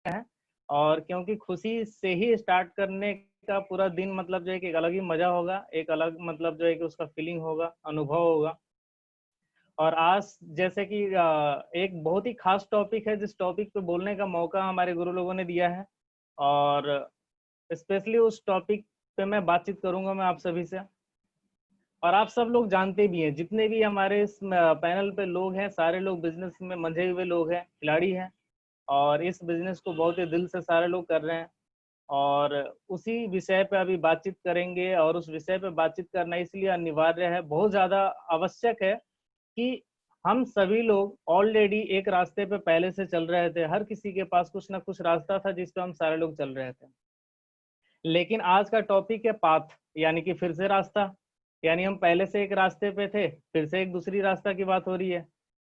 हैं। और क्योंकि खुशी से ही स्टार्ट करने का पूरा दिन मतलब जो है कि एक अलग ही मजा होगा, एक अलग मतलब जो है कि उसका फीलिंग होगा, अनुभव होगा। और आज जैसे कि एक बहुत ही खास टॉपिक है, जिस टॉपिक पे बोलने का मौका हमारे गुरु लोगों ने दिया है, और स्पेशली उस टॉपिक पे मैं बातचीत करूंगा मैं आप सभी से। और आप सब लोग जानते भी हैं, जितने भी हमारे इस पैनल पे लोग हैं, सारे लोग बिजनेस में मंझे हुए लोग हैं, खिलाड़ी हैं, और इस बिजनेस को बहुत ही दिल से सारे लोग कर रहे हैं। और उसी विषय पे अभी बातचीत करेंगे, और उस विषय पे बातचीत करना इसलिए अनिवार्य है, बहुत ज़्यादा आवश्यक है कि हम सभी लोग ऑलरेडी एक रास्ते पे पहले से चल रहे थे। हर किसी के पास कुछ ना कुछ रास्ता था जिस पे हम सारे लोग चल रहे थे। लेकिन आज का टॉपिक है पाथ, यानी कि फिर से रास्ता। यानी हम पहले से एक रास्ते पे थे, फिर से एक दूसरी रास्ता की बात हो रही है।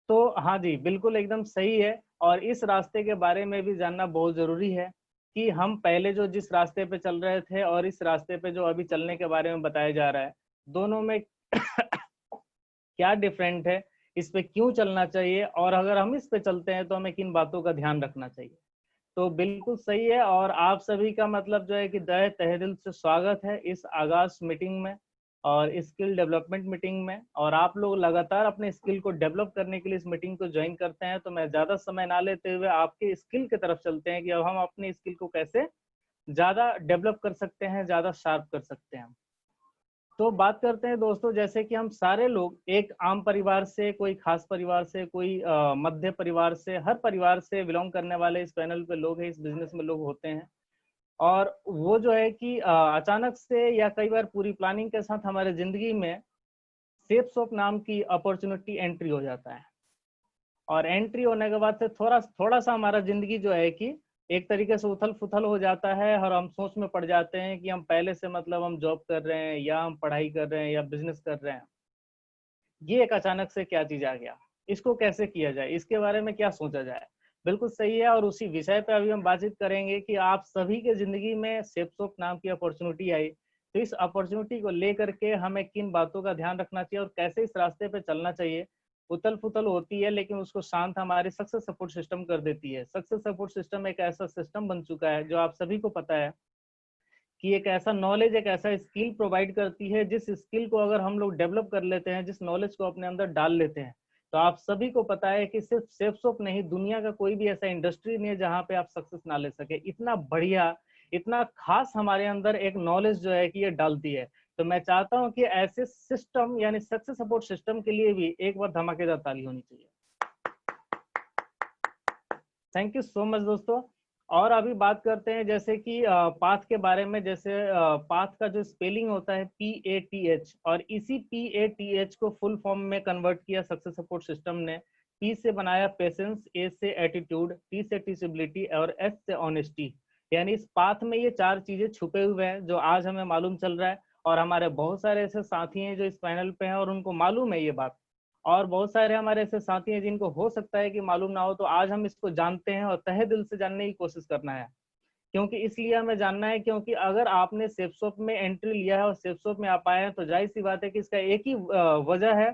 तो हाँ जी, बिल्कुल एकदम सही है। और इस रास्ते के बारे में भी जानना बहुत जरूरी है कि हम पहले जो जिस रास्ते पे चल रहे थे और इस रास्ते पे जो अभी चलने के बारे में बताया जा रहा है, दोनों में क्या डिफरेंट है, इस पे क्यों चलना चाहिए, और अगर हम इस पे चलते हैं तो हमें किन बातों का ध्यान रखना चाहिए। तो बिल्कुल सही है। और आप सभी का मतलब जो है कि तहे दिल से स्वागत है इस आगाज मीटिंग में और स्किल डेवलपमेंट मीटिंग में। और आप लोग लगातार अपने स्किल को डेवलप करने के लिए इस मीटिंग को ज्वाइन करते हैं। तो मैं ज़्यादा समय ना लेते हुए आपके स्किल की तरफ चलते हैं कि अब हम अपनी स्किल को कैसे ज़्यादा डेवलप कर सकते हैं, ज़्यादा शार्प कर सकते हैं। तो बात करते हैं दोस्तों, जैसे कि हम सारे लोग एक आम परिवार से, कोई खास परिवार से, कोई मध्य परिवार से, हर परिवार से बिलोंग करने वाले इस पैनल पे लोग हैं, इस बिजनेस में लोग होते हैं। और वो जो है कि अचानक से या कई बार पूरी प्लानिंग के साथ हमारे जिंदगी में सेफ शॉप नाम की अपॉर्चुनिटी एंट्री हो जाता है। और एंट्री होने के बाद से थोड़ा थोड़ा सा हमारा जिंदगी जो है कि एक तरीके से उथल फुथल हो जाता है, और हम सोच में पड़ जाते हैं कि हम पहले से मतलब हम जॉब कर रहे हैं, या हम पढ़ाई कर रहे हैं, या बिजनेस कर रहे हैं। ये एक अचानक से क्या चीज आ गया, इसको कैसे किया जाए, इसके बारे में क्या सोचा जाए। बिल्कुल सही है। और उसी विषय पे अभी हम बातचीत करेंगे कि आप सभी के जिंदगी में सेपसोप नाम की अपॉर्चुनिटी आई, तो इस अपॉर्चुनिटी को लेकर के हमें किन बातों का ध्यान रखना चाहिए और कैसे इस रास्ते पे चलना चाहिए। उथल फुथल होती है, लेकिन उसको शांत हमारी सक्सेस सपोर्ट सिस्टम कर देती है। सक्सेस सपोर्ट सिस्टम एक ऐसा सिस्टम बन चुका है, जो आप सभी को पता है कि एक ऐसा नॉलेज, एक ऐसा स्किल प्रोवाइड करती है, जिस स्किल को अगर हम लोग डेवलप कर लेते हैं, जिस नॉलेज को अपने अंदर डाल लेते हैं, तो आप सभी को पता है कि सिर्फ सेफसॉप नहीं, दुनिया का कोई भी ऐसा इंडस्ट्री नहीं है जहां पे आप सक्सेस ना ले सके। इतना बढ़िया, इतना खास हमारे अंदर एक नॉलेज जो है कि ये डालती है। तो मैं चाहता हूं कि ऐसे सिस्टम यानी सक्सेस सपोर्ट सिस्टम के लिए भी एक बार धमाकेदार ताली होनी चाहिए। थैंक यू सो मच दोस्तों। और अभी बात करते हैं जैसे कि पाथ के बारे में। जैसे पाथ का जो स्पेलिंग होता है PATH, और इसी PATH को फुल फॉर्म में कन्वर्ट किया सक्सेस सपोर्ट सिस्टम ने। P से बनाया पेशेंस, A से एटीट्यूड, T से टीचेबिलिटी, और S से ऑनेस्टी। यानी इस पाथ में ये चार चीजें छुपे हुए हैं जो आज हमें मालूम चल रहा है। और हमारे बहुत सारे ऐसे साथी हैं जो इस पैनल पे हैं और उनको मालूम है ये बात। और बहुत सारे हमारे ऐसे साथी हैं जिनको हो सकता है कि मालूम ना हो। तो आज हम इसको जानते हैं और तहे दिल से जानने की कोशिश करना है। क्योंकि इसलिए हमें जानना है क्योंकि अगर आपने सेफसॉप में एंट्री लिया है और सेफसॉप में आप आए हैं, तो जाहिर सी बात है कि इसका एक ही वजह है,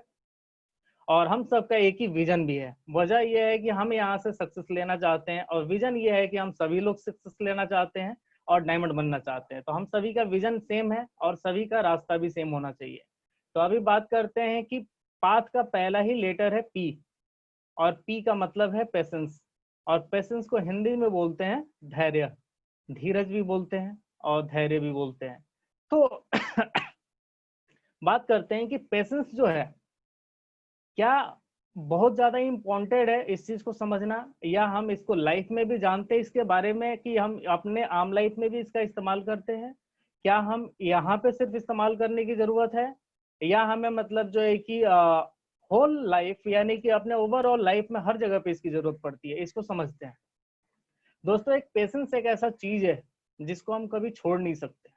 और हम सबका एक ही विजन भी है। वजह यह है कि हम यहाँ से सक्सेस लेना चाहते हैं, और विजन ये है कि हम सभी लोग सक्सेस लेना चाहते हैं और डायमंड बनना चाहते हैं। तो हम सभी का विजन सेम है और सभी का रास्ता भी सेम होना चाहिए। तो अभी बात करते हैं कि पाथ का पहला ही लेटर है P, और P का मतलब है पेशेंस। और पेशेंस को हिंदी में बोलते हैं धैर्य, धीरज भी बोलते हैं और धैर्य भी बोलते हैं। तो बात करते हैं कि पेशेंस जो है क्या बहुत ज्यादा इम्पोर्टेंट है इस चीज को समझना, या हम इसको लाइफ में भी जानते हैं इसके बारे में कि हम अपने आम लाइफ में भी इसका इस्तेमाल करते हैं। क्या हम यहाँ पे सिर्फ इस्तेमाल करने की जरूरत है, या हमें मतलब जो है कि होल लाइफ यानी कि अपने ओवरऑल लाइफ में हर जगह पे इसकी जरूरत पड़ती है। इसको समझते हैं दोस्तों। एक पेशेंस एक ऐसा चीज है जिसको हम कभी छोड़ नहीं सकते।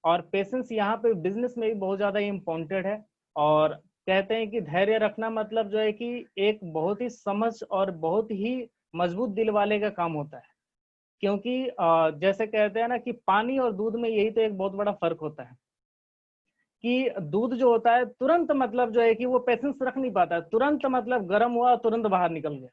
और पेशेंस यहाँ पे बिजनेस में भी बहुत ज्यादा इम्पोर्टेंट है। और कहते हैं कि धैर्य रखना मतलब जो है कि एक बहुत ही समझ और बहुत ही मजबूत दिल वाले का काम होता है। क्योंकि जैसे कहते हैं ना कि पानी और दूध में यही तो एक बहुत बड़ा फर्क होता है कि दूध जो होता है तुरंत मतलब जो है कि वो पेशेंस रख नहीं पाता है, तुरंत मतलब गर्म हुआ तुरंत बाहर निकल गया।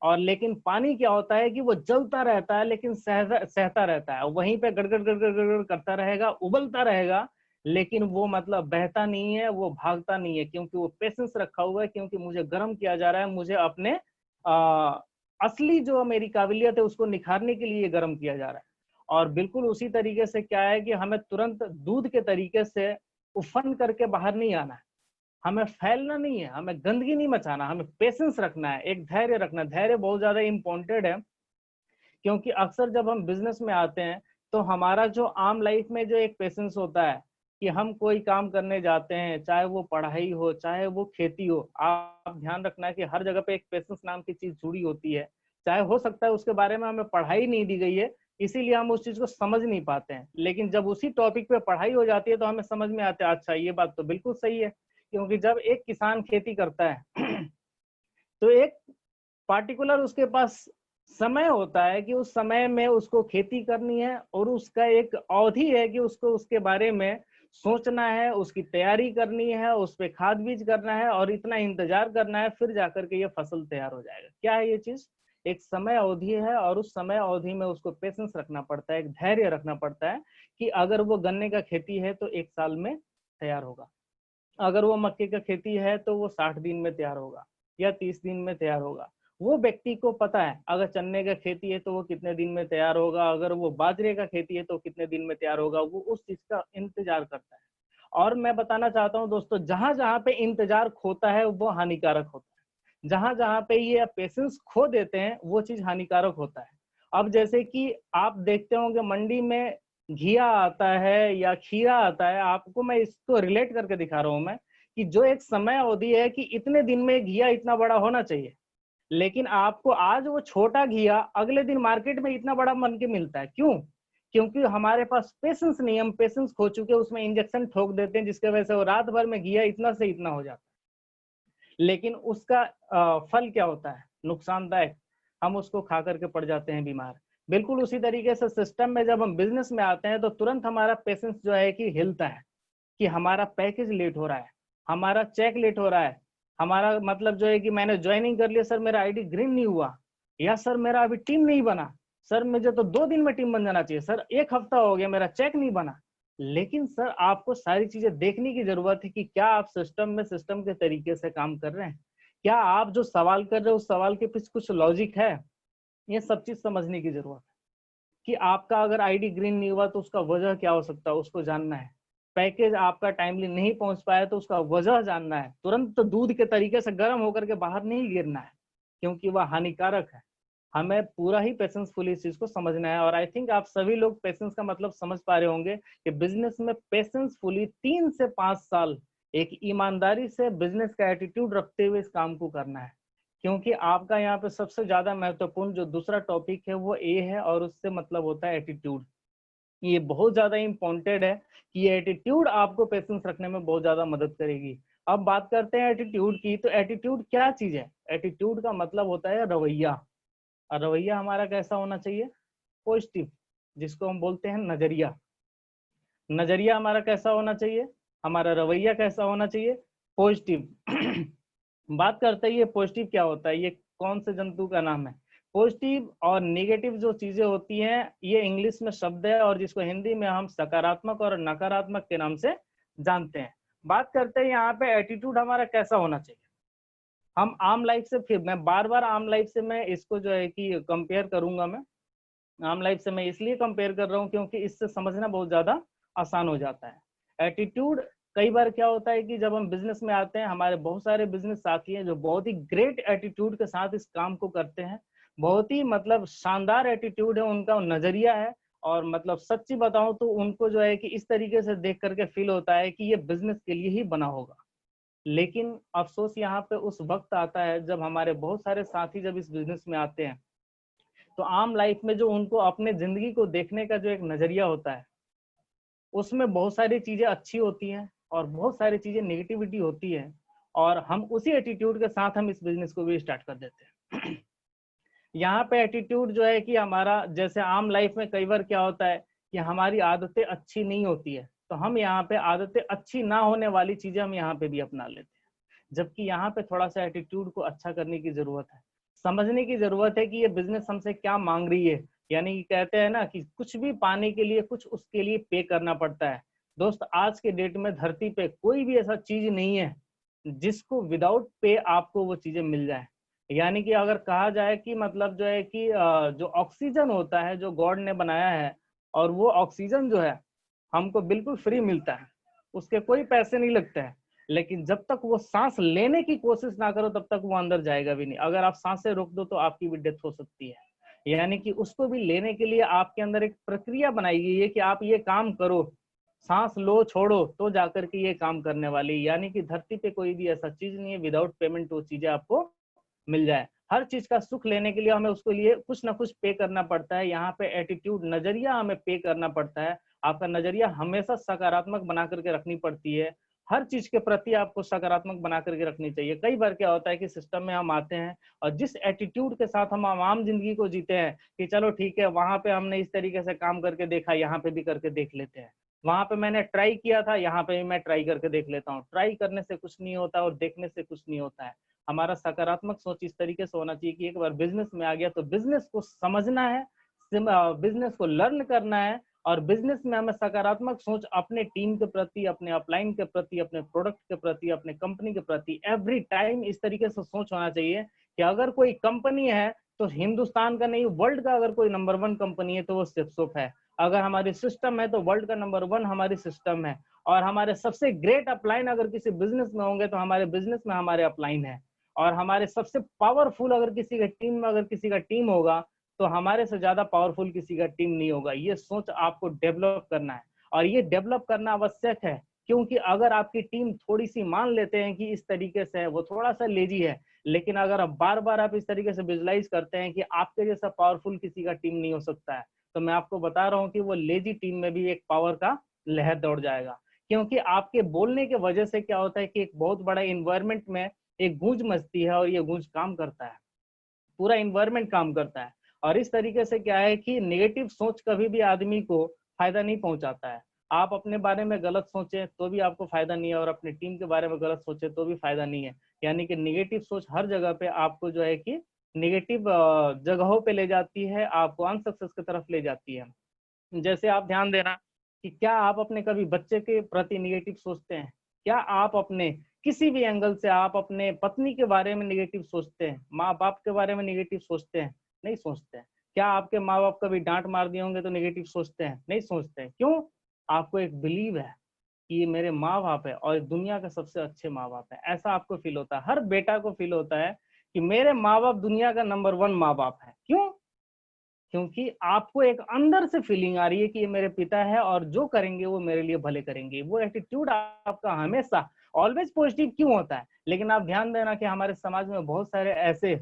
और लेकिन पानी क्या होता है कि वो जलता रहता है लेकिन सहता रहता है, वहीं पे गड़गड़ गड़गड़ गड़गड़ करता रहेगा, उबलता रहेगा, लेकिन वो मतलब बहता नहीं है, वो भागता नहीं है, क्योंकि वो पेशेंस रखा हुआ है, क्योंकि मुझे गर्म किया जा रहा है, मुझे अपने असली जो मेरी काबिलियत है उसको निखारने के लिए गर्म किया जा रहा है। और बिल्कुल उसी तरीके से क्या है कि हमें तुरंत दूध के तरीके से उफन करके बाहर नहीं आना है, हमें फैलना नहीं है, हमें गंदगी नहीं मचाना, हमें पेशेंस रखना है, एक धैर्य रखना है। धैर्य बहुत ज्यादा इंपॉर्टेंट है, क्योंकि अक्सर जब हम बिजनेस में आते हैं तो हमारा जो आम लाइफ में जो एक पेशेंस होता है कि हम कोई काम करने जाते हैं, चाहे वो पढ़ाई हो चाहे वो खेती हो, आप ध्यान रखना है कि हर जगह पे एक पेशेंस नाम की चीज जुड़ी होती है। चाहे हो सकता है उसके बारे में हमें पढ़ाई नहीं दी गई है, इसीलिए हम उस चीज को समझ नहीं पाते हैं, लेकिन जब उसी टॉपिक पे पढ़ाई हो जाती है तो हमें समझ में आता है, अच्छा ये बात तो बिल्कुल सही है। क्योंकि जब एक किसान खेती करता है तो एक पार्टिकुलर उसके पास समय होता है कि उस समय में उसको खेती करनी है, और उसका एक अवधि है कि उसको उसके बारे में सोचना है, उसकी तैयारी करनी है, उस पे खाद बीज करना है, और इतना इंतजार करना है, फिर जाकर के ये फसल तैयार हो जाएगा। क्या है ये चीज? एक समय अवधि है, और उस समय अवधि में उसको पेशेंस रखना पड़ता है, एक धैर्य रखना पड़ता है कि अगर वो गन्ने का खेती है तो 1 साल में तैयार होगा, अगर वो मक्के का खेती है तो वो 60 दिन में तैयार होगा या 30 दिन में तैयार होगा। वो व्यक्ति को पता है अगर चने का खेती है तो वो कितने दिन में तैयार होगा, अगर वो बाजरे का खेती है तो कितने दिन में तैयार होगा, वो उस चीज का इंतजार करता है। और मैं बताना चाहता हूँ दोस्तों, जहां जहां पे इंतजार खोता है वो हानिकारक होता है, जहां जहां पे ये पेशेंस खो देते हैं वो चीज हानिकारक होता है। अब जैसे कि आप देखते होंगे मंडी में घिया आता है या खीरा आता है, आपको मैं इसको रिलेट करके दिखा रहा हूं मैं, कि जो एक समय अवधि है कि इतने दिन में घिया इतना बड़ा होना चाहिए, लेकिन आपको आज वो छोटा घिया अगले दिन मार्केट में इतना बड़ा बन के मिलता है। क्यों? क्योंकि हमारे पास पेशेंस नहीं, हम पेशेंस खो चुके, उसमें इंजेक्शन ठोक देते हैं, जिसके वजह से वो रात भर में घिया इतना से इतना हो जाता है, लेकिन उसका फल क्या होता है? नुकसानदायक। हम उसको खा करके पड़ जाते हैं बीमार। बिल्कुल उसी तरीके से सिस्टम में जब हम बिजनेस में आते हैं तो तुरंत हमारा पेशेंस जो है कि हिलता है कि हमारा पैकेज लेट हो रहा है, हमारा चेक लेट हो रहा है, हमारा मतलब जो है कि मैंने ज्वाइनिंग कर लिया, सर मेरा आईडी ग्रीन नहीं हुआ, या सर मेरा अभी टीम नहीं बना, सर मुझे तो 2 दिन में टीम बन जाना चाहिए, सर 1 हफ्ता हो गया मेरा चेक नहीं बना। लेकिन सर आपको सारी चीजें देखने की जरूरत है कि क्या आप सिस्टम में सिस्टम के तरीके से काम कर रहे हैं, क्या आप जो सवाल कर रहे हो उस सवाल के पीछे कुछ लॉजिक है। ये सब चीज समझने की जरूरत है कि आपका अगर आईडी ग्रीन नहीं हुआ तो उसका वजह क्या हो सकता है, उसको जानना है। पैकेज आपका टाइमली नहीं पहुंच पाया तो उसका वजह जानना है। तुरंत तो दूध के तरीके से गर्म होकर के बाहर नहीं गिरना है, क्योंकि वह हानिकारक है। हमें पूरा ही पेशेंसफुली इस चीज को समझना है। और आई थिंक आप सभी लोग पेशेंस का मतलब समझ पा रहे होंगे कि बिजनेस में पेशेंसफुली 3 से 5 साल एक ईमानदारी से बिजनेस का एटीट्यूड रखते हुए इस काम को करना है। क्योंकि आपका यहाँ पे सबसे ज्यादा महत्वपूर्ण जो दूसरा टॉपिक है वो ए है, और उससे मतलब होता है एटीट्यूड। ये बहुत ज्यादा इंपॉर्टेंट है कि ये एटीट्यूड आपको पेशेंस रखने में बहुत ज्यादा मदद करेगी। अब बात करते हैं एटीट्यूड की, तो एटीट्यूड क्या चीज है? एटीट्यूड का मतलब होता है रवैया। और रवैया हमारा कैसा होना चाहिए? पॉजिटिव, जिसको हम बोलते हैं नजरिया। नजरिया हमारा कैसा होना चाहिए? हमारा रवैया कैसा होना चाहिए? पॉजिटिव। बात करते हैं ये पॉजिटिव क्या होता है, ये कौन से जंतु का नाम है? पॉजिटिव और नेगेटिव जो चीजें होती हैं ये इंग्लिश में शब्द है, और जिसको हिंदी में हम सकारात्मक और नकारात्मक के नाम से जानते हैं। बात करते हैं यहाँ पे एटीट्यूड हमारा कैसा होना चाहिए। हम आम लाइफ से, फिर मैं बार बार आम लाइफ से मैं इसको जो है कि कंपेयर करूंगा। मैं आम लाइफ से मैं इसलिए कंपेयर कर रहा हूँ क्योंकि इससे समझना बहुत ज्यादा आसान हो जाता है। एटीट्यूड कई बार क्या होता है कि जब हम बिजनेस में आते हैं, हमारे बहुत सारे बिजनेस साथी हैं जो बहुत ही ग्रेट एटीट्यूड के साथ इस काम को करते हैं, बहुत ही मतलब शानदार एटीट्यूड है उनका, नजरिया है। और मतलब सच्ची बताऊं तो उनको जो है कि इस तरीके से देख करके फील होता है कि ये बिजनेस के लिए ही बना होगा। लेकिन अफसोस यहाँ पे उस वक्त आता है जब हमारे बहुत सारे साथी जब इस बिजनेस में आते हैं, तो आम लाइफ में जो उनको अपने जिंदगी को देखने का जो एक नजरिया होता है, उसमें बहुत सारी चीजें अच्छी होती हैं और बहुत सारी चीजें नेगेटिविटी होती है। और हम उसी एटीट्यूड के साथ हम इस बिजनेस को भी स्टार्ट कर देते हैं। यहाँ पे एटीट्यूड जो है कि हमारा, जैसे आम लाइफ में कई बार क्या होता है कि हमारी आदतें अच्छी नहीं होती है, तो हम यहाँ पे आदतें अच्छी ना होने वाली चीजें हम यहाँ पे भी अपना लेते हैं, जबकि यहाँ पे थोड़ा सा एटीट्यूड को अच्छा करने की जरूरत है। समझने की जरूरत है कि ये बिजनेस हमसे क्या मांग रही है। यानी कि कहते हैं ना कि कुछ भी पाने के लिए कुछ उसके लिए पे करना पड़ता है। दोस्त, आज के डेट में धरती पे कोई भी ऐसा चीज नहीं है जिसको विदाउट पे आपको वो चीजें मिल जाए। यानी कि अगर कहा जाए कि मतलब जो है कि जो ऑक्सीजन होता है जो गॉड ने बनाया है, और वो ऑक्सीजन जो है हमको बिल्कुल फ्री मिलता है, उसके कोई पैसे नहीं लगते हैं। लेकिन जब तक वो सांस लेने की कोशिश ना करो तब तक वो अंदर जाएगा भी नहीं। अगर आप सांसें रोक दो तो आपकी भी डेथ हो सकती है। यानी कि उसको भी लेने के लिए आपके अंदर एक प्रक्रिया बनाई गई है कि आप ये काम करो, सांस लो छोड़ो तो जाकर के ये काम करने वाली। यानी कि धरती पे कोई भी ऐसा चीज नहीं है विदाउट पेमेंट वो चीजें आपको मिल जाए। हर चीज का सुख लेने के लिए हमें उसके लिए कुछ ना कुछ पे करना पड़ता है। यहाँ पे एटीट्यूड, नजरिया हमें पे करना पड़ता है। आपका नजरिया हमेशा सकारात्मक बना करके रखनी पड़ती है। हर चीज के प्रति आपको सकारात्मक बना करके रखनी चाहिए। कई बार क्या होता है कि सिस्टम में हम आते हैं और जिस एटीट्यूड के साथ हम आम जिंदगी को जीते हैं कि चलो ठीक है, वहां पे हमने इस तरीके से काम करके देखा, यहाँ पे भी करके देख लेते हैं। वहां पे मैंने ट्राई किया था, यहाँ पे भी मैं ट्राई करके देख लेता हूँ। ट्राई करने से कुछ नहीं होता और देखने से कुछ नहीं होता है। हमारा सकारात्मक सोच इस तरीके से होना चाहिए कि एक बार बिजनेस में आ गया तो बिजनेस को समझना है, बिजनेस को लर्न करना है, और बिजनेस में हमें सकारात्मक सोच अपने टीम के प्रति, अपने अपलाइन के प्रति, अपने प्रोडक्ट के प्रति, अपने कंपनी के प्रति एवरी टाइम इस तरीके से सोच होना चाहिए कि अगर कोई कंपनी है तो हिंदुस्तान का नहीं, वर्ल्ड का अगर कोई नंबर 1 कंपनी है तो वो सिपसोप है। अगर हमारी सिस्टम है तो वर्ल्ड का नंबर 1 हमारी सिस्टम है। और हमारे सबसे ग्रेट अपलाइन अगर किसी बिजनेस में होंगे तो हमारे बिजनेस में हमारे अपलाइन है। और हमारे सबसे पावरफुल अगर किसी का टीम में अगर किसी का टीम होगा तो हमारे से ज्यादा पावरफुल किसी का टीम नहीं होगा। ये सोच आपको डेवलप करना है, और ये डेवलप करना आवश्यक है। क्योंकि अगर आपकी टीम थोड़ी सी मान लेते हैं कि इस तरीके से है, वो थोड़ा सा लेजी है, लेकिन अगर आप बार बार आप इस तरीके से विजुलाइज करते हैं कि आपके जैसा पावरफुल किसी का टीम नहीं हो सकता है, तो मैं आपको बता रहा हूँ कि वो लेजी टीम में भी एक पावर का लहर दौड़ जाएगा। क्योंकि आपके बोलने की वजह से क्या होता है कि एक बहुत बड़ा इन्वायरमेंट में एक गूंज मचती है, और ये गूंज काम करता है, पूरा इन्वायरमेंट काम करता है। और इस तरीके से क्या है कि नेगेटिव सोच कभी भी आदमी को फायदा नहीं पहुंचाता है। आप अपने बारे में गलत सोचें तो भी आपको फायदा नहीं है, और अपनी टीम के बारे में गलत सोचें तो भी फायदा नहीं है। यानी कि नेगेटिव सोच हर जगह पे आपको जो है कि नेगेटिव जगहों पे ले जाती है, आपको अनसक्सेस की तरफ ले जाती है। जैसे आप ध्यान देना कि क्या आप अपने कभी बच्चे के प्रति निगेटिव सोचते हैं? क्या आप अपने किसी भी एंगल से आप अपने पत्नी के बारे में निगेटिव सोचते हैं? माँ बाप के बारे में निगेटिव सोचते हैं? नहीं सोचते हैं। क्या आपके माँ बाप कभी डांट मार दिए होंगे तो निगेटिव सोचते हैं? नहीं सोचते हैं। क्यों? आपको एक बिलीव है कि ये मेरे माँ बाप है और दुनिया के सबसे अच्छे माँ बाप है। ऐसा आपको फील होता है, हर बेटा को फील होता है कि मेरे माँ बाप दुनिया का नंबर 1 माँ बाप है। क्यों? क्योंकि आपको एक अंदर से फीलिंग आ रही है कि ये मेरे पिता है और जो करेंगे वो मेरे लिए भले करेंगे। वो एटीट्यूड आपका हमेशा ऑलवेज पॉजिटिव क्यों होता है? लेकिन आप ध्यान देना कि हमारे समाज में बहुत सारे ऐसे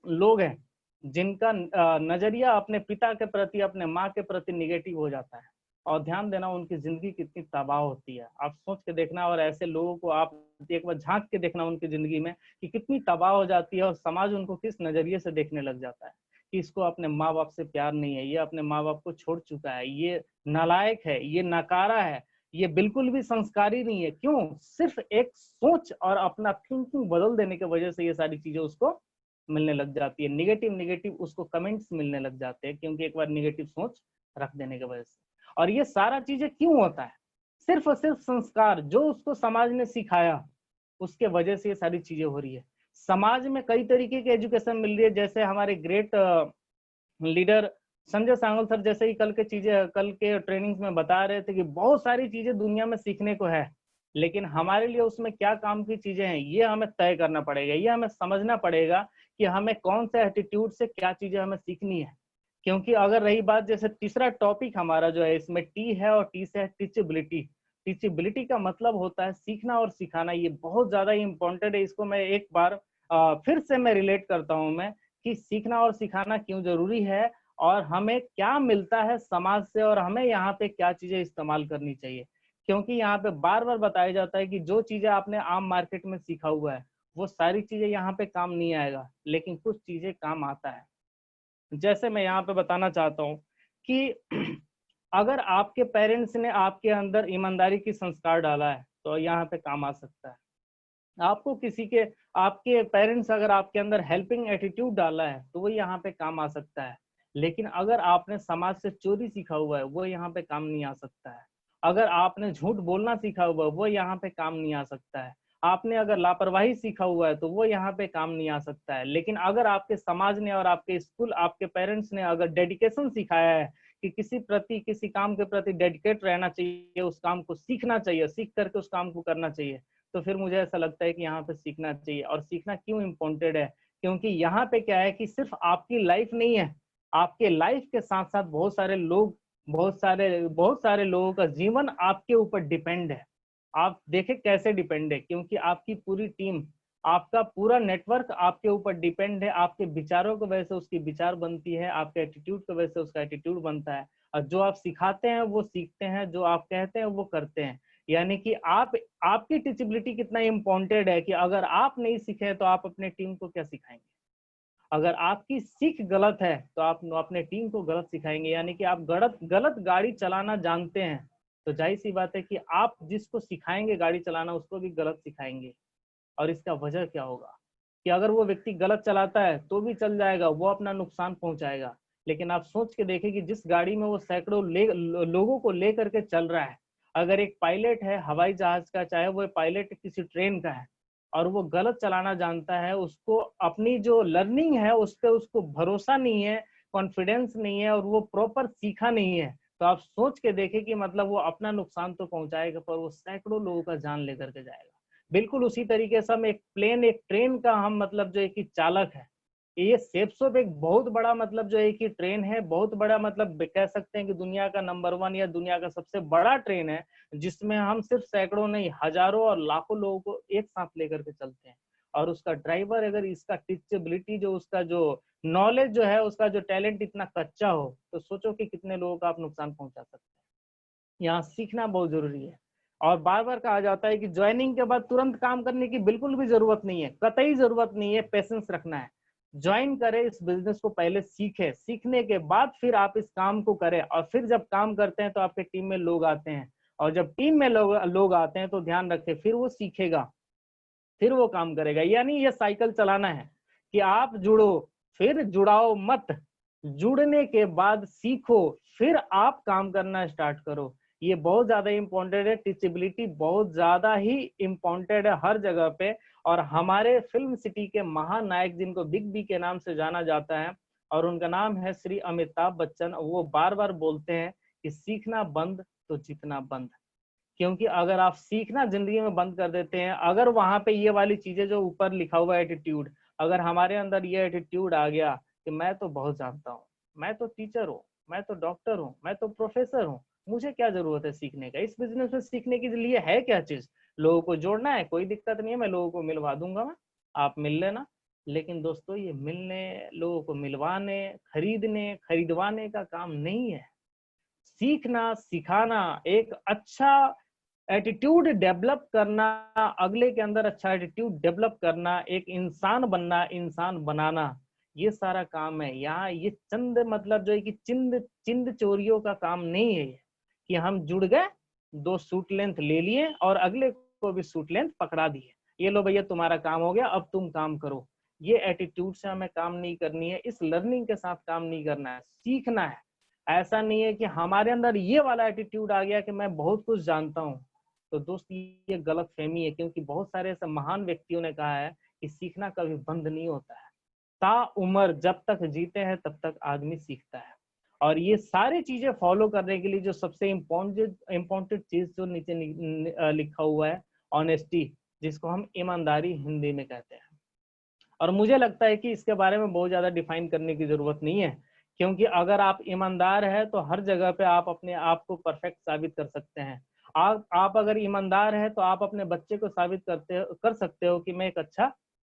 लोग हैं जिनका नजरिया अपने पिता के प्रति, अपने माँ के प्रति निगेटिव हो जाता है। और ध्यान देना उनकी जिंदगी कितनी तबाह होती है, आप सोच के देखना। और ऐसे लोगों को आप एक बार झांक के देखना उनकी जिंदगी में कि कितनी तबाह हो जाती है, और समाज उनको किस नजरिए से देखने लग जाता है कि इसको अपने माँ बाप से प्यार नहीं है, ये अपने माँ बाप को छोड़ चुका है, ये नालायक है, ये नकारा है, ये बिल्कुल भी संस्कारी नहीं है। क्यों? सिर्फ एक सोच और अपना थिंकिंग बदल देने की वजह से ये सारी चीजें उसको मिलने लग जाती है। निगेटिव निगेटिव उसको कमेंट्स मिलने लग जाते हैं, क्योंकि एक बार निगेटिव सोच रख देने की वजह से। और ये सारा चीजें क्यों होता है? सिर्फ और सिर्फ संस्कार जो उसको समाज ने सिखाया, उसके वजह से ये सारी चीजें हो रही है। समाज में कई तरीके की एजुकेशन मिल रही है। जैसे हमारे ग्रेट लीडर संजय सांगल सर जैसे ही कल के ट्रेनिंग्स में बता रहे थे कि बहुत सारी चीजें दुनिया में सीखने को है, लेकिन हमारे लिए उसमें क्या काम की चीजें हैं ये हमें तय करना पड़ेगा। ये हमें समझना पड़ेगा कि हमें कौन से एटीट्यूड से क्या चीजें हमें सीखनी है। क्योंकि अगर रही बात, जैसे तीसरा टॉपिक हमारा जो है इसमें टी है, और टी से है टीचेबिलिटी। टीचेबिलिटी का मतलब होता है सीखना और सिखाना। ये बहुत ज्यादा इंपॉर्टेंट है। इसको मैं एक बार फिर से मैं रिलेट करता हूं मैं कि सीखना और सिखाना क्यों जरूरी है, और हमें क्या मिलता है समाज से, और हमें यहाँ पे क्या चीजें इस्तेमाल करनी चाहिए। क्योंकि यहाँ पे बार बार बताया जाता है कि जो चीजें आपने आम मार्केट में सीखा हुआ है वो सारी चीजें यहाँ पे काम नहीं आएगा, लेकिन कुछ चीजें काम आता है। जैसे मैं यहाँ पे बताना चाहता हूँ कि अगर आपके पेरेंट्स ने आपके अंदर ईमानदारी की संस्कार डाला है तो यहाँ पे काम आ सकता है। आपको किसी के, आपके पेरेंट्स अगर आपके अंदर हेल्पिंग एटीट्यूड डाला है तो वो यहाँ पे काम आ सकता है, लेकिन अगर आपने समाज से चोरी सीखा हुआ है वो यहाँ पे काम नहीं आ सकता है। अगर आपने झूठ बोलना सीखा हुआ है वो यहाँ पे काम नहीं आ सकता है। आपने अगर लापरवाही सीखा हुआ है तो वो यहाँ पे काम नहीं आ सकता है। लेकिन अगर आपके समाज ने और आपके स्कूल, आपके पेरेंट्स ने अगर डेडिकेशन सिखाया है कि किसी काम के प्रति डेडिकेट रहना चाहिए, उस काम को सीखना चाहिए, सीख करके उस काम को करना चाहिए, तो फिर मुझे ऐसा लगता है कि यहाँ पे सीखना चाहिए। और सीखना क्यों इम्पोर्टेंट है, क्योंकि यहाँ पे क्या है कि सिर्फ आपकी लाइफ नहीं है, आपके लाइफ के साथ साथ बहुत सारे लोग, बहुत सारे लोगों का जीवन आपके ऊपर डिपेंड है। आप देखें कैसे डिपेंड है, क्योंकि आपकी पूरी टीम, आपका पूरा नेटवर्क आपके ऊपर डिपेंड है। आपके विचारों की वजह से उसकी विचार बनती है, आपके एटीट्यूड की वजह से उसका एटीट्यूड बनता है, और जो आप सिखाते हैं वो सीखते हैं, जो आप कहते हैं वो करते हैं। यानी कि आप, आपकी टीचेबिलिटी कितना इम्पोर्टेंट है कि अगर आप नहीं सीखे तो आप अपने टीम को क्या सिखाएंगे। अगर आपकी सीख गलत है तो आप अपने टीम को गलत सिखाएंगे। यानी कि आप गलत गलत गाड़ी चलाना जानते हैं तो जाहिर सी बात है कि आप जिसको सिखाएंगे गाड़ी चलाना उसको भी गलत सिखाएंगे। और इसका वजह क्या होगा कि अगर वो व्यक्ति गलत चलाता है तो भी चल जाएगा, वो अपना नुकसान पहुंचाएगा। लेकिन आप सोच के देखें कि जिस गाड़ी में वो सैकड़ों लोगों को लेकर के चल रहा है, अगर एक पायलट है हवाई जहाज का, चाहे वो पायलट किसी ट्रेन का है, और वो गलत चलाना जानता है, उसको अपनी जो लर्निंग है उस पर उसको भरोसा नहीं है, कॉन्फिडेंस नहीं है, और वो प्रॉपर सीखा नहीं है, तो आप सोच के देखें कि मतलब वो अपना नुकसान तो पहुंचाएगा पर वो सैकड़ों लोगों का जान लेकर के जाएगा। बिल्कुल उसी तरीके से हम एक प्लेन, एक ट्रेन का हम मतलब जो है कि चालक है, ये सेप्सोप एक बहुत बड़ा मतलब जो है कि ट्रेन है, बहुत बड़ा मतलब कह सकते हैं कि दुनिया का नंबर 1 या दुनिया का सबसे बड़ा ट्रेन है, जिसमें हम सिर्फ सैकड़ों नहीं हजारों और लाखों लोगों को एक साथ लेकर के चलते हैं। और उसका ड्राइवर अगर इसका टीचेबिलिटी, जो उसका जो नॉलेज जो है, उसका जो टैलेंट इतना कच्चा हो, तो सोचो कि कितने लोगों का आप नुकसान पहुंचा सकते हैं। यहाँ सीखना बहुत जरूरी है। और बार बार कहा जाता है कि ज्वाइनिंग के बाद तुरंत काम करने की बिल्कुल भी जरूरत नहीं है, कतई जरूरत नहीं है, पेशेंस रखना है। ज्वाइन करे इस बिजनेस को, पहले सीखे, सीखने के बाद फिर आप इस काम को करें, और फिर जब काम करते हैं तो आपके टीम में लोग आते हैं, और जब टीम में लोग आते हैं तो ध्यान रखें फिर वो सीखेगा, फिर वो काम करेगा। यानी ये साइकिल चलाना है कि आप जुड़ो, फिर जुड़ाओ मत, जुड़ने के बाद सीखो, फिर आप काम करना स्टार्ट करो। ये बहुत ज्यादा इम्पोर्टेंट है, टीचेबिलिटी बहुत ज्यादा ही इम्पोर्टेंट है हर जगह पे। और हमारे फिल्म सिटी के महानायक जिनको बिग बी के नाम से जाना जाता है, और उनका नाम है श्री अमिताभ बच्चन, वो बार बार बोलते हैं कि सीखना बंद तो जीतना बंद। क्योंकि अगर आप सीखना जिंदगी में बंद कर देते हैं, अगर वहां पे ये वाली चीजें जो ऊपर लिखा हुआ एटीट्यूड, अगर हमारे अंदर ये एटीट्यूड आ गया कि मैं तो बहुत जानता हूँ, मैं तो टीचर हूँ, मैं तो डॉक्टर हूँ, मैं तो प्रोफेसर हूँ, मुझे क्या जरूरत है सीखने का, इस बिजनेस में सीखने के लिए है क्या चीज, लोगों को जोड़ना है, कोई दिक्कत नहीं है, मैं लोगों को मिलवा दूंगा, मैं, आप मिल लेना। लेकिन दोस्तों ये मिलने, लोगों को मिलवाने, खरीदने खरीदवाने का काम नहीं है। सीखना, सिखाना, एक अच्छा एटीट्यूड डेवलप करना, अगले के अंदर अच्छा एटीट्यूड डेवलप करना, एक इंसान बनना, इंसान बनाना, ये सारा काम है। यहाँ ये चंद मतलब जो है कि चिंद चिंद चोरियों का काम नहीं है ये, कि हम जुड़ गए, 2 सूट लेंथ ले लिए और अगले को भी सूट लेंथ पकड़ा दिए, ये लो भैया तुम्हारा काम हो गया, अब तुम काम करो। ये एटीट्यूड से हमें काम नहीं करनी है, इस लर्निंग के साथ काम नहीं करना है, सीखना है। ऐसा नहीं है कि हमारे अंदर ये वाला एटीट्यूड आ गया कि मैं बहुत कुछ जानता हूँ, तो दोस्त ये गलत फहमी है। क्योंकि बहुत सारे ऐसे महान व्यक्तियों ने कहा है कि सीखना कभी बंद नहीं होता है, ता उम्र जब तक जीते हैं तब तक आदमी सीखता है। और ये सारी चीजें फॉलो करने के लिए जो सबसे इम्पोर्टेंट चीज जो नीचे लिखा हुआ है, ऑनेस्टी, जिसको हम ईमानदारी हिंदी में कहते हैं। और मुझे लगता है कि इसके बारे में बहुत ज्यादा डिफाइन करने की जरूरत नहीं है, क्योंकि अगर आप ईमानदार है तो हर जगह पे आप अपने आप को परफेक्ट साबित कर सकते हैं। आप अगर ईमानदार है तो आप अपने बच्चे को साबित कर सकते हो कि मैं एक अच्छा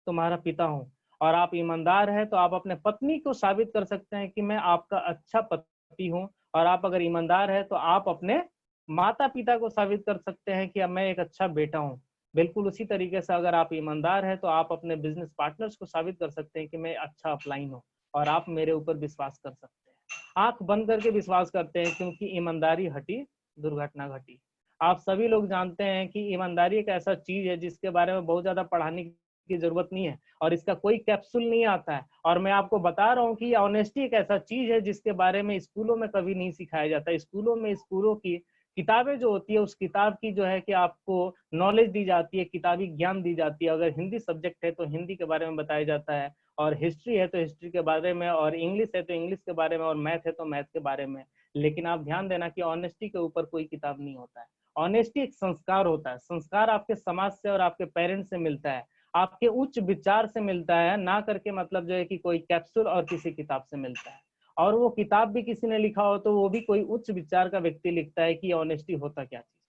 तुम्हारा पिता हूँ। और आप ईमानदार है तो आप अपने पत्नी को साबित कर सकते हैं कि मैं आपका अच्छा पति हूँ। और आप अगर ईमानदार है तो आप अपने माता पिता को साबित कर सकते हैं कि अब मैं एक अच्छा बेटा हूँ। बिल्कुल उसी तरीके से अगर आप ईमानदार है तो आप अपने बिजनेस पार्टनर्स को साबित कर सकते हैं कि मैं अच्छा अपलाइन हूँ और आप मेरे ऊपर विश्वास कर सकते हैं। आंख बंद करके विश्वास करते हैं, क्योंकि ईमानदारी हटी दुर्घटना घटी। आप सभी लोग जानते हैं कि ईमानदारी एक ऐसा चीज है जिसके बारे में बहुत ज्यादा पढ़ाने की जरूरत नहीं है, और इसका कोई कैप्सूल नहीं आता है। और मैं आपको बता रहा हूँ कि ऑनेस्टी एक ऐसा चीज है जिसके बारे में स्कूलों में कभी नहीं सिखाया जाता। स्कूलों में स्कूलों की किताबें जो होती है, उस किताब की जो है कि आपको नॉलेज दी जाती है, किताबी ज्ञान दी जाती है। अगर हिंदी सब्जेक्ट है तो हिंदी के बारे में बताया जाता है, और हिस्ट्री है तो हिस्ट्री के बारे में, और इंग्लिश है तो इंग्लिश के बारे में, और मैथ है तो मैथ के बारे में। लेकिन आप ध्यान देना कि ऑनेस्टी के ऊपर कोई किताब नहीं होता है। ऑनेस्टी एक संस्कार होता है। संस्कार आपके समाज से और आपके पेरेंट्स से मिलता है, आपके उच्च विचार से मिलता है, ना करके मतलब जो है कि कोई कैप्सूल और किसी किताब से मिलता है। और वो किताब भी किसी ने लिखा हो तो वो भी कोई उच्च विचार का व्यक्ति लिखता है कि ऑनेस्टी होता क्या चीज।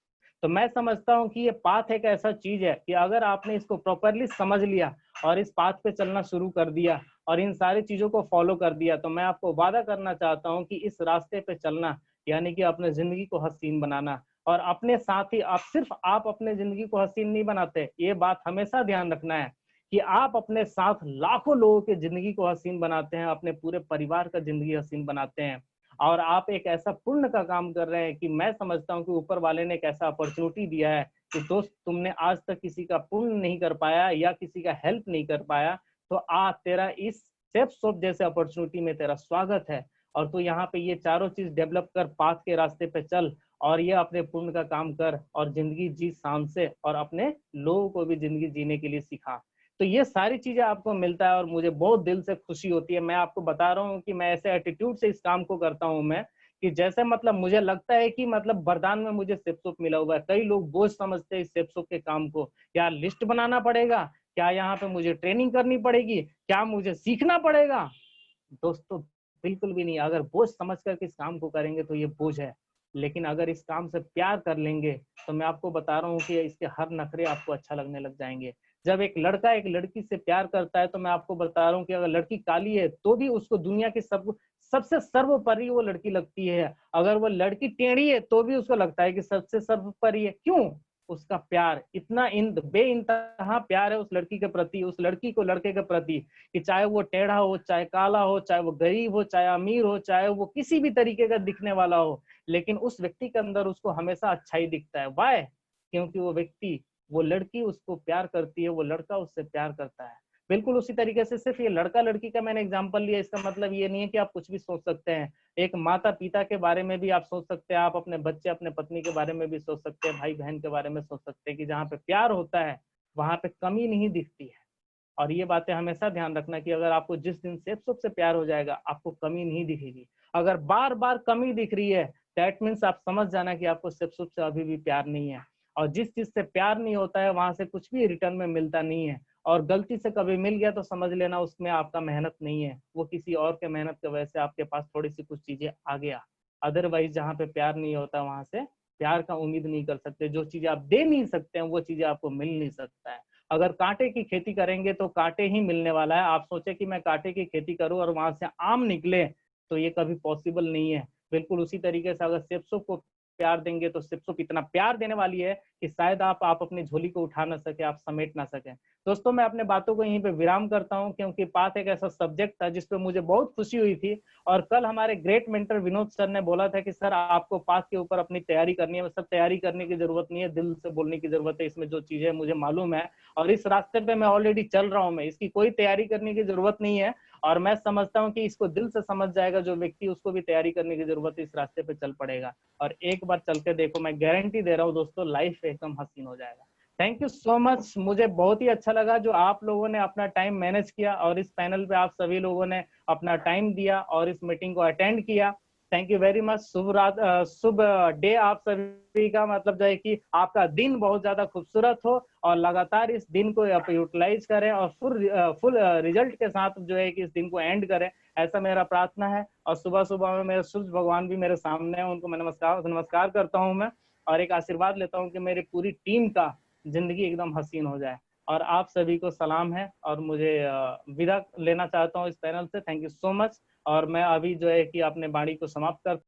तो मैं समझता हूँ कि ये पाथ एक ऐसा चीज है कि अगर आपने इसको प्रॉपरली समझ लिया और इस पाथ पे चलना शुरू कर दिया और इन सारी चीजों को फॉलो कर दिया, तो मैं आपको वादा करना चाहता हूँ कि इस रास्ते पे चलना, यानी कि अपने जिंदगी को हसीन बनाना, और अपने साथ ही आप सिर्फ आप अपने जिंदगी को हसीन नहीं बनाते, ये बात हमेशा ध्यान रखना है कि आप अपने साथ लाखों लोगों की जिंदगी को हसीन बनाते हैं, अपने पूरे परिवार का जिंदगी हसीन बनाते हैं। और आप एक ऐसा पुण्य का काम कर रहे हैं कि मैं समझता हूँ कि ऊपर वाले ने एक ऐसा अपॉर्चुनिटी दिया है कि दोस्त, तुमने आज तक किसी का पुण्य नहीं कर पाया या किसी का हेल्प नहीं कर पाया, तो तेरा इस सेफ शॉप जैसे अपॉर्चुनिटी में तेरा स्वागत है। और तू यहाँ पे ये चारों चीज डेवलप कर, पाथ के रास्ते पे चल, और ये अपने पुण्य का काम कर, और जिंदगी जी शान से, और अपने लोगों को भी जिंदगी जीने के लिए सिखा। तो ये सारी चीजें आपको मिलता है और मुझे बहुत दिल से खुशी होती है। मैं आपको बता रहा हूँ कि मैं ऐसे एटीट्यूड से इस काम को करता हूँ मैं, कि जैसे मतलब मुझे लगता है कि मतलब वरदान में मुझे सेप्सोप मिला हुआ है। कई लोग बोझ समझते हैं इस सेप्सोप के काम को, क्या लिस्ट बनाना पड़ेगा, क्या यहाँ पे मुझे ट्रेनिंग करनी पड़ेगी, क्या मुझे सीखना पड़ेगा। दोस्तों बिल्कुल भी नहीं। अगर बोझ समझ कर इस काम को करेंगे तो ये बोझ है, लेकिन अगर इस काम से प्यार कर लेंगे तो मैं आपको बता रहा हूँ कि इसके हर नखरे आपको अच्छा लगने लग जाएंगे। जब एक लड़का एक लड़की से प्यार करता है तो मैं आपको बता रहा हूँ कि अगर लड़की काली है तो भी उसको दुनिया की सबसे सर्वोपरि वो लड़की लगती है। अगर वो लड़की टेढ़ी है तो भी उसको लगता है कि सबसे सर्वोपरि है। क्यों? उसका प्यार इतना बेइंतहा प्यार है उस लड़की के प्रति, उस लड़की को लड़के के प्रति, कि चाहे वो टेढ़ा हो, चाहे काला हो, चाहे वो गरीब हो, चाहे अमीर हो, चाहे वो किसी भी तरीके का दिखने वाला हो, लेकिन उस व्यक्ति के अंदर उसको हमेशा अच्छा ही दिखता है। वाई? क्योंकि वो व्यक्ति, वो लड़की उसको प्यार करती है, वो लड़का उससे प्यार करता है। बिल्कुल उसी तरीके से सिर्फ ये लड़का लड़की का मैंने एग्जांपल लिया, इसका मतलब ये नहीं है कि आप कुछ भी सोच सकते हैं। एक माता पिता के बारे में भी आप सोच सकते हैं, आप अपने बच्चे अपने पत्नी के बारे में भी सोच सकते हैं, भाई बहन के बारे में सोच सकते हैं, कि जहाँ पे प्यार होता है वहां पे कमी नहीं दिखती है। और ये बातें हमेशा ध्यान रखना कि अगर आपको जिस दिन सेप्सोप से प्यार हो जाएगा, आपको कमी नहीं दिखेगी। अगर बार बार कमी दिख रही है, दैट मीन्स आप समझ जाना कि आपको सेप्सोप से अभी भी प्यार नहीं है। और जिस चीज से प्यार नहीं होता है वहां से कुछ भी रिटर्न में मिलता नहीं है। और गलती से कभी मिल गया तो समझ लेना उसमें आपका मेहनत नहीं है, वो किसी और के मेहनत की वजह से आपके पास थोड़ी सी कुछ चीजें आ गया। अदरवाइज जहाँ पे प्यार नहीं होता वहां से प्यार का उम्मीद नहीं कर सकते। जो चीजें आप दे नहीं सकते हैं वो चीजें आपको मिल नहीं सकता है। अगर कांटे की खेती करेंगे तो कांटे ही मिलने वाला है। आप सोचे कि मैं कांटे की खेती करूं और वहां से आम निकले, तो ये कभी पॉसिबल नहीं है। बिल्कुल उसी तरीके से अगर सेप्सोप को प्यार देंगे तो सेप्सोप इतना प्यार देने वाली है कि शायद आप अपनी झोली को उठा ना सके, आप समेट ना सके। दोस्तों मैं अपने बातों को यहीं पे विराम करता हूं, क्योंकि पाथ एक ऐसा सब्जेक्ट था जिसपे मुझे बहुत खुशी हुई थी। और कल हमारे ग्रेट मेंटर विनोद सर ने बोला था कि सर आपको पाथ के ऊपर अपनी तैयारी करनी है। सब तैयारी करने की जरूरत नहीं है, दिल से बोलने की जरूरत है। इसमें जो चीजें मुझे मालूम है और इस रास्ते पे मैं ऑलरेडी चल रहा हूँ, मैं इसकी कोई तैयारी करने की जरूरत नहीं है। और मैं समझता हूँ कि इसको दिल से समझ जाएगा जो व्यक्ति, उसको भी तैयारी करने की जरूरत है, इस रास्ते पे चल पड़ेगा। और एक बार चल के देखो, मैं गारंटी दे रहा हूँ दोस्तों, लाइफ एकदम हसीन हो जाएगा। Thank you so much. मुझे बहुत ही अच्छा लगा जो आप लोगों ने अपना टाइम मैनेज किया और इस पैनल पे आप सभी लोगों ने अपना टाइम दिया और इस मीटिंग को अटेंड किया। Thank you very much. शुभ रात, शुभ डे आप सभी का। मतलब जो है कि आपका दिन बहुत ज्यादा खूबसूरत हो और लगातार इस दिन को आप यूटिलाइज करें और फुल रिजल्ट के साथ जो है कि इस दिन को एंड करें, ऐसा मेरा प्रार्थना है। और सुबह सुबह में मेरे सूर्य भगवान भी मेरे सामने हैं, उनको मैं नमस्कार करता हूँ मैं, और एक आशीर्वाद लेता हूँ कि मेरी पूरी टीम का जिंदगी एकदम हसीन हो जाए। और आप सभी को सलाम है और मुझे विदा लेना चाहता हूँ इस पैनल से। Thank you so much. और मैं अभी जो है कि अपने वाणी को समाप्त कर